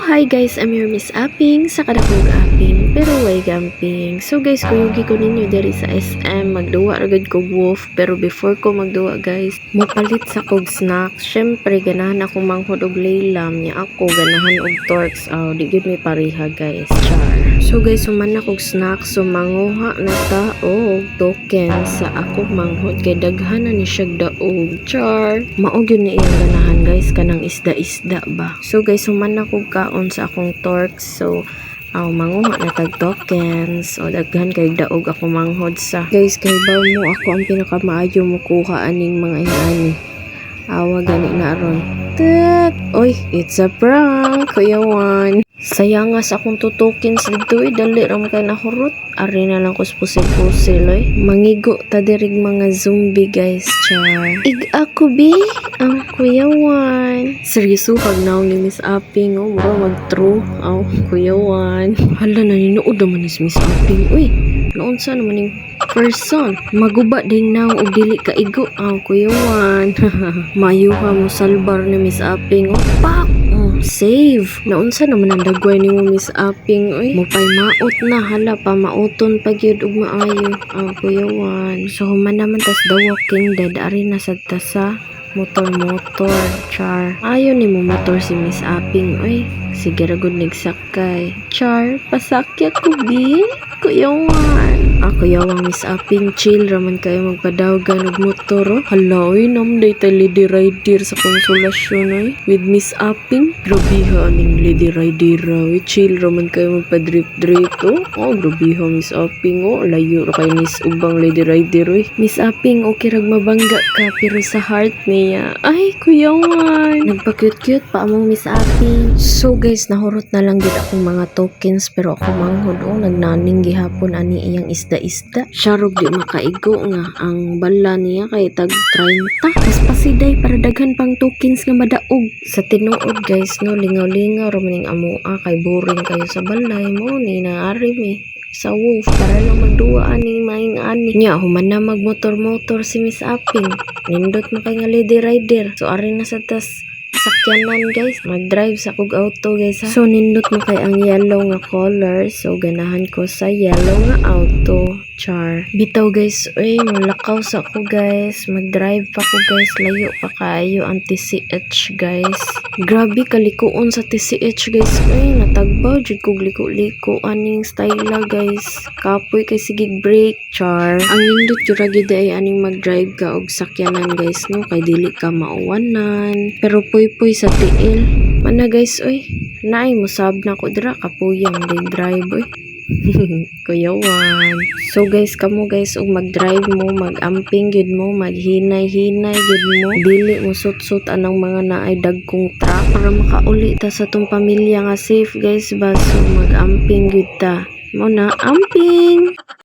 Hi guys, I'm your Miss Apping sa kadakong Apping pero way gamping. So guys, kuyugi ko ninyo diri sa SM magduwa ragad kog wolf, pero before ko magduwa guys, mopalit sa kog snacks. Syempre ganahan ako manghod og laylam nya ako ganahan og torks. Di gyud may pareha guys. Char. So guys, human na kog snacks, so manguha na ta og token sa ako manghod kay daghan na ni siya daog. Char. Mao gyud na iyang ganahan guys kanang isda-isda ba. So guys, human na kog kaon sa akong torks. So manguha na tag tokens o daghan kay daog ako manghod sa. Guys, kay baw mo ako ang pinakamaayo mo kuha aning mga inani. Awa gani na aron. Oy, it's a prank, Kuya Juan. Sayang nga sa akong tutokens dito dali ram kay nahurot. Ari na lang ko pusil-pusil Mangigo ta dirig mga zombie guys. Char. Ako bi ang Kuya Juan. Seryoso pag naong ni Miss Apping mura mag-true. Kuya Juan. Hala na ninuod naman ni Miss Apping. Uy, noon sa naman yung person. Maguba ding naong og dili kaigo. Kuya Juan. Mayuha mo salbar ni Miss Apping. Pak! Save. Naunsa naman ang dagway ni mo Miss Apping. Mupay maot na. Hala pa mauton pagyud og maayo. Kuya Juan. So human naman tas The Walking Dead. Ari na sad ta sa motor. Char. Ayo ni mo motor si Miss Apping. Sige ragod nagsakay. Char. Pasakya ko bi. Kuya Juan. Kuya Juan Miss Apping. Chill raman kayo magpadawgan og motor. Hala namday tay lady rider sa konsolasyon with Miss Apping. Grabiha aning lady rider. Chill raman kayo magpadrip-drip. Grabiha Miss Apping. Layo ra kay Miss ubang lady rider. Miss Apping, okay rag mabangga ka pero sa heart niya. Kuya Juan. Nagpa-cute-cute pa among Miss Apping. So guys, nahurot na lang gid akong mga tokens pero ako manghod nagnaning gihapon ani iyang isda-isda. Syarog di makaigo nga ang bala niya kay tag 30. Mas pasiday para daghan pang tokens nga madaog. Sa tinuod guys lingaw-lingaw ramaning amoa kay boring kayo sa balay mo ni naari mi sa wolf para lang magduwa ani maing ani. Nya human na magmotor-motor si Miss Apping. Nindot mo kay nga lady rider. So ari na sa tas sakyanan guys, mag-drive sa kog auto guys ha. So nindot mo kay ang yellow nga color, so ganahan ko sa yellow nga auto. Char. Bitaw guys, mulakaw sa ko guys, mag-drive pa ko guys, layo pa kayo ang TCH guys. Grabe kalikuon sa TCH guys. Natagbaw jud kog liko-liko aning style guys. Kapoy kay sigig brake. Char. Ang nindot jud ra gid ay aning mag-drive ka og sakyanan guys no, kay dili ka mauwanan. Pero puy sa tiil. Mana guys, naay musab na ko dira kapuyang day drive Kuya Juan. So guys, kamo guys og mag-drive mo, mag-amping gid mo, maghinay-hinay gid mo. Dili mo sut-sut anang mga naay dagkong truck para makauli ta sa tong pamilya nga safe guys ba. So mag-amping gid ta. Mo na amping.